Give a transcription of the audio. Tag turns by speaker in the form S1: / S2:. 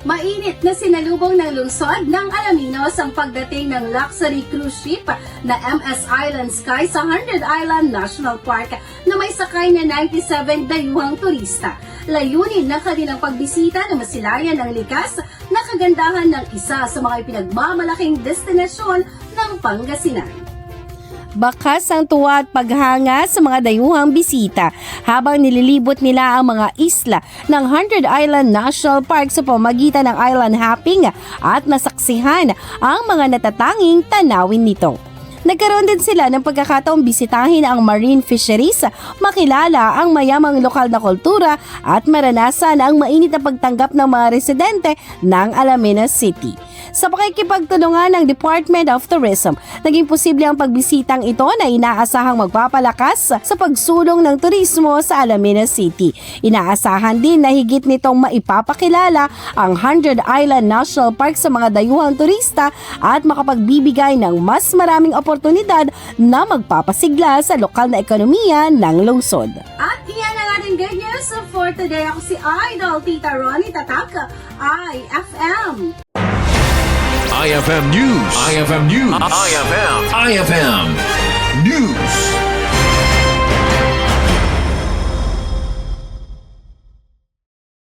S1: Mainit na sinalubong ng lungsod ng Alaminos ang pagdating ng luxury cruise ship na MS Island Sky sa 100 Island National Park na may sakay na 97 Dayuhang turista. Layunin ng kanilang pagbisita na masilayan ang likas na kagandahan ng isa sa mga ipinagmamalaking destinasyon ng Pangasinan.
S2: Bakas ang tuwa at paghanga sa mga dayuhang bisita habang nililibot nila ang mga isla ng 100 Island National Park sa pamamagitan ng island hopping at nasaksihan ang mga natatanging tanawin nito. Nagkaroon din sila ng pagkakataong bisitahin ang marine fisheries, makilala ang mayamang lokal na kultura at maranasan ang mainit na pagtanggap ng mga residente ng Alaminos City. Sa pakikipagtulungan ng Department of Tourism, naging posible ang pagbisitang ito na inaasahang magpapalakas sa pagsulong ng turismo sa Alaminos City. Inaasahan din na higit nitong maipapakilala ang 100 Island National Park sa mga dayuhang turista at makapagbibigay ng mas maraming oportunidad na magpapasigla sa lokal na ekonomiya ng lungsod.
S1: At iyan ang ating good news for today. Ako si Idol Tita Ronnie Tataka, IFM.
S3: IFM News. IFM News. IFM News.